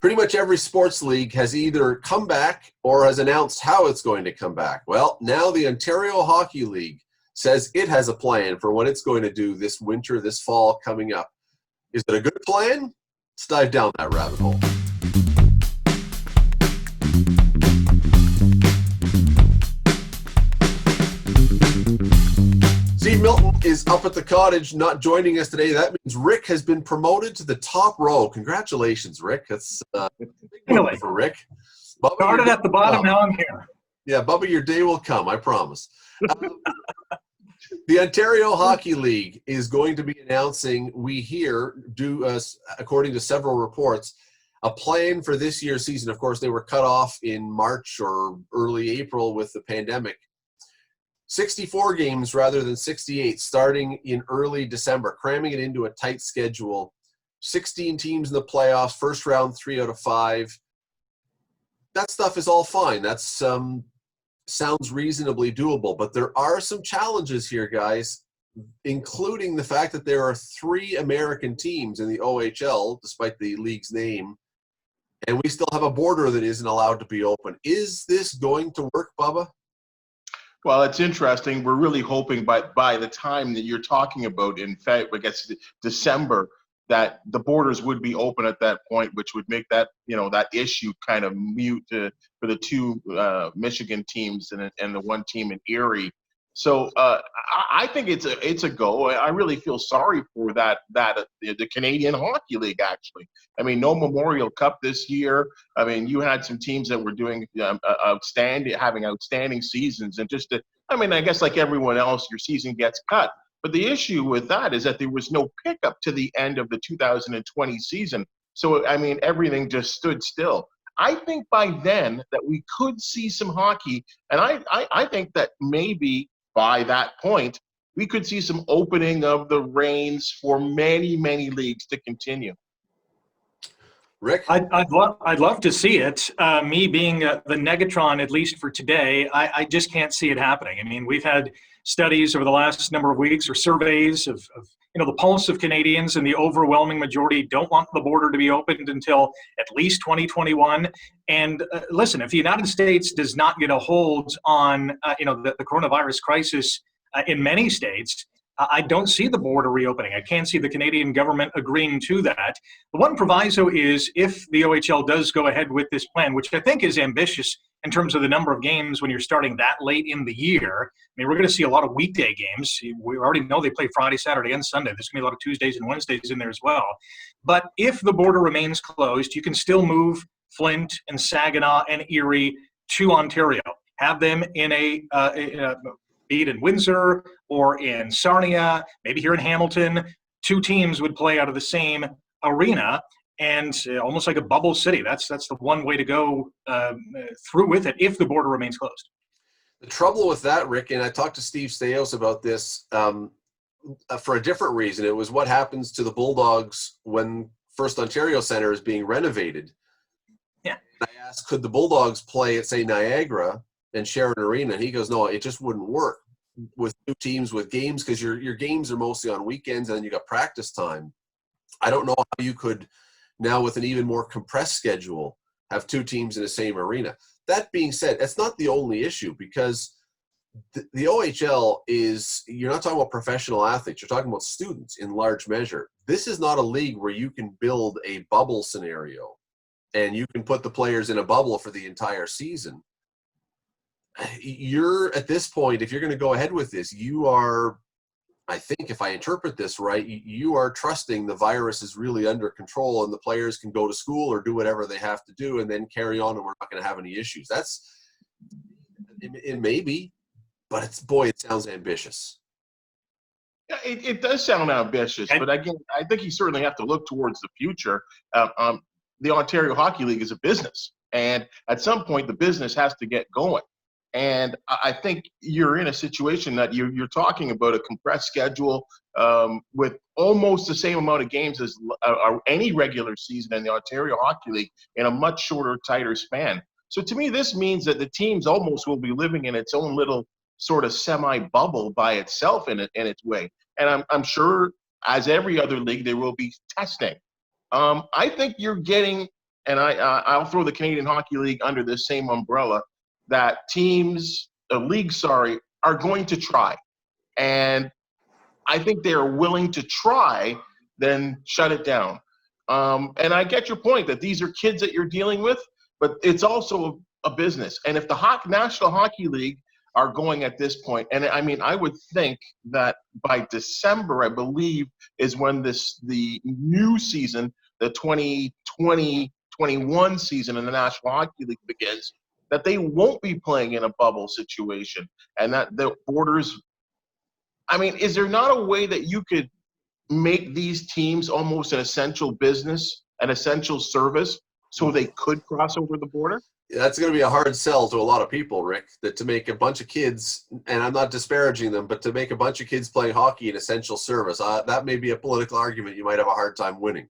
Pretty much every sports league has either come back or has announced how it's going to come back. Well, now the Ontario Hockey League says it has a plan for what it's going to do this winter, this fall coming up. Is it a good plan? Let's dive down that rabbit hole. Steve Milton is up at the cottage, not joining us today. That means Rick has been promoted to the top row. Congratulations, Rick. That's a big moment for Rick. Bubba, started at the bottom, now I'm here. Yeah, Bubba, your day will come, I promise. The Ontario Hockey League is going to be announcing, we hear, according to several reports, a plan for this year's season. Of course, they were cut off in March or early April with the pandemic. 64 games rather than 68 starting in early December, cramming it into a tight schedule. 16 teams in the playoffs, first round 3 out of 5. That stuff is all fine. That's sounds reasonably doable, but there are some challenges here, guys, including the fact that there are 3 American teams in the OHL, despite the league's name, and we still have a border that isn't allowed to be open. Is this going to work, Bubba? Well, it's interesting. We're really hoping by the time that you're talking about, in fact, I guess December, that the borders would be open at that point, which would make that, that issue kind of mute for the 2 Michigan teams and the 1 team in Erie. So I think it's a go. I really feel sorry for the Canadian Hockey League, actually. I mean, no Memorial Cup this year. I mean, you had some teams that were doing having outstanding seasons, and I guess like everyone else, your season gets cut. But the issue with that is that there was no pickup to the end of the 2020 season. So, I mean, everything just stood still. I think by then that we could see some hockey, and I think that maybe by that point, we could see some opening of the reins for many, many leagues to continue. Rick? I'd love to see it. Me being the negatron, at least for today, I just can't see it happening. I mean, we've had studies over the last number of weeks or surveys of the pulse of Canadians, and the overwhelming majority don't want the border to be opened until at least 2021. And listen, if the United States does not get a hold on the coronavirus crisis in many states, I don't see the border reopening. I can't see the Canadian government agreeing to that. The one proviso is if the OHL does go ahead with this plan, which I think is ambitious in terms of the number of games when you're starting that late in the year. I mean, we're going to see a lot of weekday games. We already know they play Friday, Saturday, and Sunday. There's going to be a lot of Tuesdays and Wednesdays in there as well. But if the border remains closed, you can still move Flint and Saginaw and Erie to Ontario. Have them in be it in Windsor or in Sarnia, maybe here in Hamilton. 2 teams would play out of the same arena, and almost like a bubble city. That's the one way to go through with it if the border remains closed. The trouble with that, Rick, and I talked to Steve Staios about this for a different reason. It was what happens to the Bulldogs when First Ontario Centre is being renovated. Yeah. I asked, could the Bulldogs play at, say, Niagara and share an arena? And he goes, no, it just wouldn't work with 2 teams with games, because your games are mostly on weekends and then you got practice time. I don't know how you could now, with an even more compressed schedule, have 2 teams in the same arena. That being said, that's not the only issue, because the OHL is, you're not talking about professional athletes, you're talking about students in large measure. This is not a league where you can build a bubble scenario and you can put the players in a bubble for the entire season. You're, at this point, if you're going to go ahead with this, you are, I think if I interpret this right, you are trusting the virus is really under control and the players can go to school or do whatever they have to do and then carry on, and we're not going to have any issues. It may be, but it sounds ambitious. Yeah, it does sound ambitious, but again, I think you certainly have to look towards the future. The Ontario Hockey League is a business, and at some point the business has to get going. And I think you're in a situation that you're talking about a compressed schedule with almost the same amount of games as any regular season in the Ontario Hockey League in a much shorter, tighter span. So to me, this means that the teams almost will be living in its own little sort of semi-bubble by itself in its way. And I'm sure, as every other league, there will be testing. I think you're getting and I'll throw the Canadian Hockey League under the same umbrella, that leagues, are going to try. And I think they are willing to try, then shut it down. And I get your point that these are kids that you're dealing with, but it's also a business. And if the National Hockey League are going at this point, and I mean, I would think that by December, I believe, is when the new season, the 2020-21 season in the National Hockey League begins, that they won't be playing in a bubble situation, and that the borders. I mean, is there not a way that you could make these teams almost an essential business, an essential service, so they could cross over the border? That's going to be a hard sell to a lot of people, Rick, that to make a bunch of kids, and I'm not disparaging them, but to make a bunch of kids playing hockey an essential service, that may be a political argument you might have a hard time winning.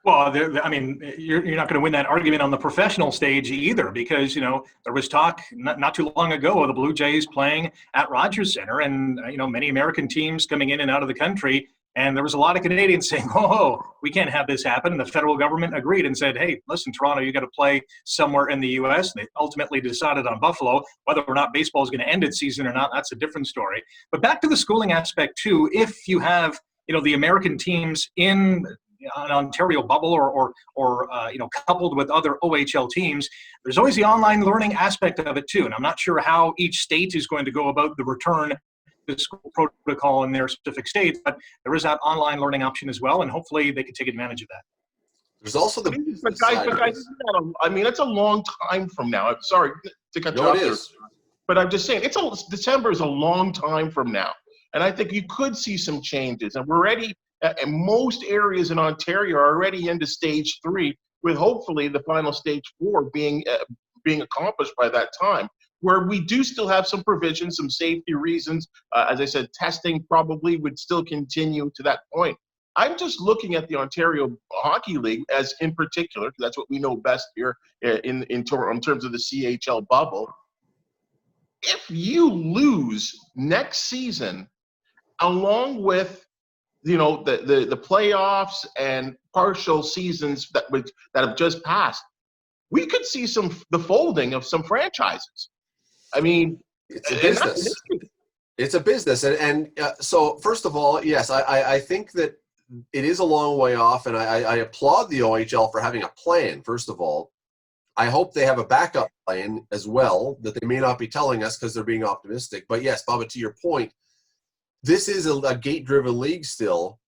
Well, I mean, you're not going to win that argument on the professional stage either, because, there was talk not too long ago of the Blue Jays playing at Rogers Center, and, many American teams coming in and out of the country. And there was a lot of Canadians saying, oh, we can't have this happen. And the federal government agreed and said, hey, listen, Toronto, you got to play somewhere in the U.S. And they ultimately decided on Buffalo. Whether or not baseball is going to end its season or not, that's a different story. But back to the schooling aspect, too, if you have, the American teams in an Ontario bubble or coupled with other OHL teams, there's always the online learning aspect of it, too. And I'm not sure how each state is going to go about the return the school protocol in their specific states, but there is that online learning option as well, and hopefully they can take advantage of that. There's also the but guys, I mean, it's a long time from now. I'm sorry to cut you off there, but I'm just saying, December is a long time from now, and I think you could see some changes. And we're already, in most areas in Ontario, are already into stage 3, with hopefully the final stage 4 being accomplished by that time, where we do still have some provisions, some safety reasons. As I said, testing probably would still continue to that point. I'm just looking at the Ontario Hockey League as in particular, because that's what we know best here in terms of the CHL bubble. If you lose next season, along with the playoffs and partial seasons that have just passed, we could see the folding of some franchises. I mean, it's a business. It's a business. And so, first of all, yes, I think that it is a long way off, and I applaud the OHL for having a plan, first of all. I hope they have a backup plan as well that they may not be telling us because they're being optimistic. But yes, Bubba, to your point, this is a gate-driven league still.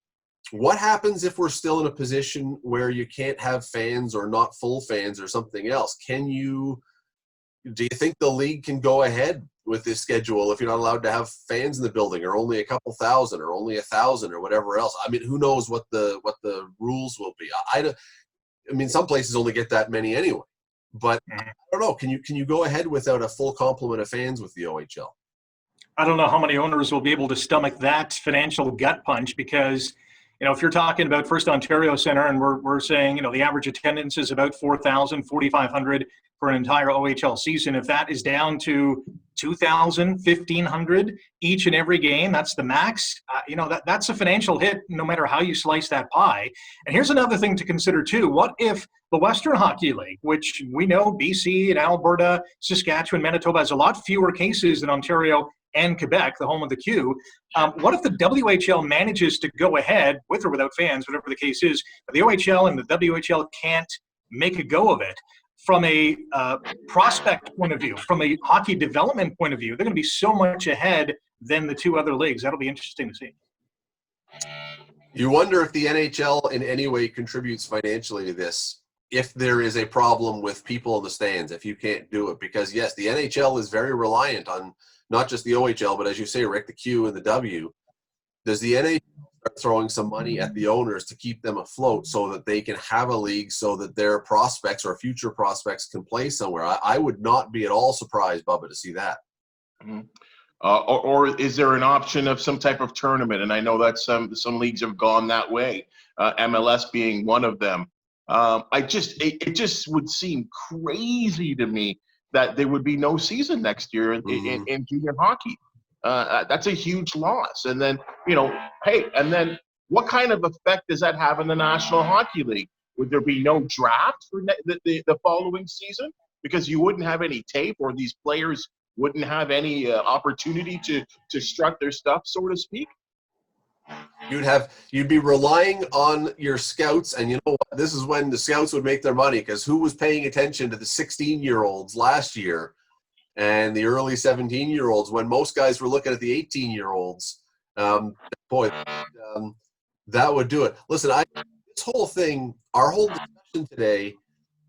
What happens if we're still in a position where you can't have fans or not full fans or something else? Do you think the league can go ahead with this schedule if you're not allowed to have fans in the building, or only a couple thousand, or only 1,000, or whatever else? I mean, who knows what the rules will be? I mean, some places only get that many anyway. But I don't know. Can you go ahead without a full complement of fans with the OHL? I don't know how many owners will be able to stomach that financial gut punch, because if you're talking about First Ontario Center and we're saying, the average attendance is about 4,000, 4,500 for an entire OHL season. If that is down to 2,000, 1,500 each and every game, that's the max. That's a financial hit no matter how you slice that pie. And here's another thing to consider too. What if the Western Hockey League, which we know BC and Alberta, Saskatchewan, Manitoba, has a lot fewer cases than Ontario and Quebec, the home of the Q. What if the WHL manages to go ahead, with or without fans, whatever the case is, the OHL and the WHL can't make a go of it? From a prospect point of view, from a hockey development point of view, they're going to be so much ahead than the two other leagues. That'll be interesting to see. You wonder if the NHL in any way contributes financially to this, if there is a problem with people in the stands, if you can't do it. Because, yes, the NHL is very reliant on not just the OHL, but as you say, Rick, the Q and the W. Does the NHL start throwing some money at the owners to keep them afloat so that they can have a league so that their prospects or future prospects can play somewhere? I would not be at all surprised, Bubba, to see that. Mm-hmm. Or is there an option of some type of tournament? And I know that some leagues have gone that way, MLS being one of them. It just would seem crazy to me that there would be no season next year in junior hockey. That's a huge loss. And then, and then what kind of effect does that have in the National Hockey League? Would there be no draft for the following season because you wouldn't have any tape, or these players wouldn't have any opportunity to strut their stuff, so to speak? You'd be relying on your scouts, and you know what? This is when the scouts would make their money, because who was paying attention to the 16-year-olds last year and the early 17-year-olds when most guys were looking at the 18-year-olds? That would do it. Listen, this whole thing, our whole discussion today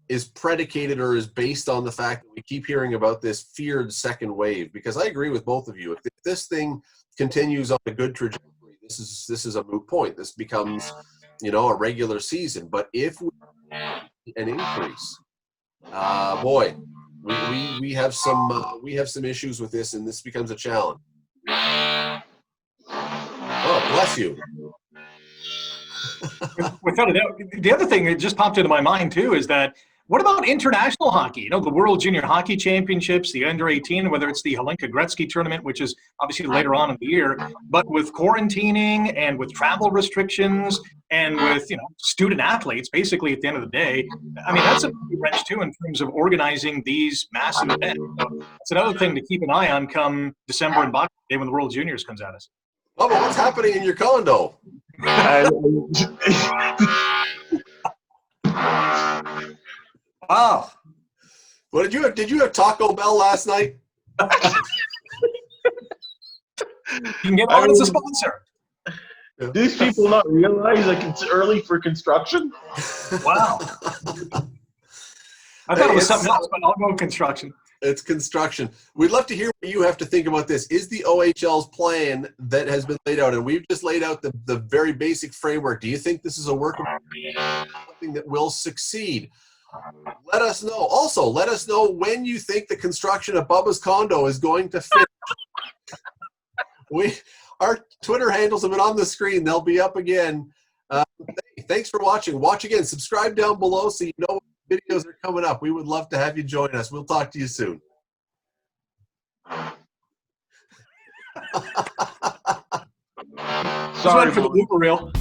is predicated or is based on the fact that we keep hearing about this feared second wave, because I agree with both of you. If this thing continues on a good trajectory, this is a moot point. This becomes, a regular season. But if we see an increase, boy, we have some issues with this, and this becomes a challenge. Oh, bless you. Without a doubt. The other thing that just popped into my mind too is that, what about international hockey? The World Junior Hockey Championships, the under 18, whether it's the Helenka Gretzky tournament, which is obviously later on in the year, but with quarantining and with travel restrictions and with student athletes, basically at the end of the day, I mean, that's a big wrench too in terms of organizing these massive events. So it's another thing to keep an eye on come December and Boxing Day when the World Juniors comes at us. Oh, but what's happening in your condo? Oh, What did you have? Did you have Taco Bell last night? You can get on as a sponsor. These people not realize like it's early for construction? Wow. I thought it was something else, but I'll go construction. It's construction. We'd love to hear what you have to think about this. Is the OHL's plan that has been laid out, and we've just laid out the very basic framework, do you think this is a workable something that will succeed? Let us know. Also, let us know when you think the construction of Bubba's condo is going to finish. Our Twitter handles have been on the screen. They'll be up again. Thanks for watching. Watch again. Subscribe down below so you know when videos are coming up. We would love to have you join us. We'll talk to you soon. Sorry for the blooper reel.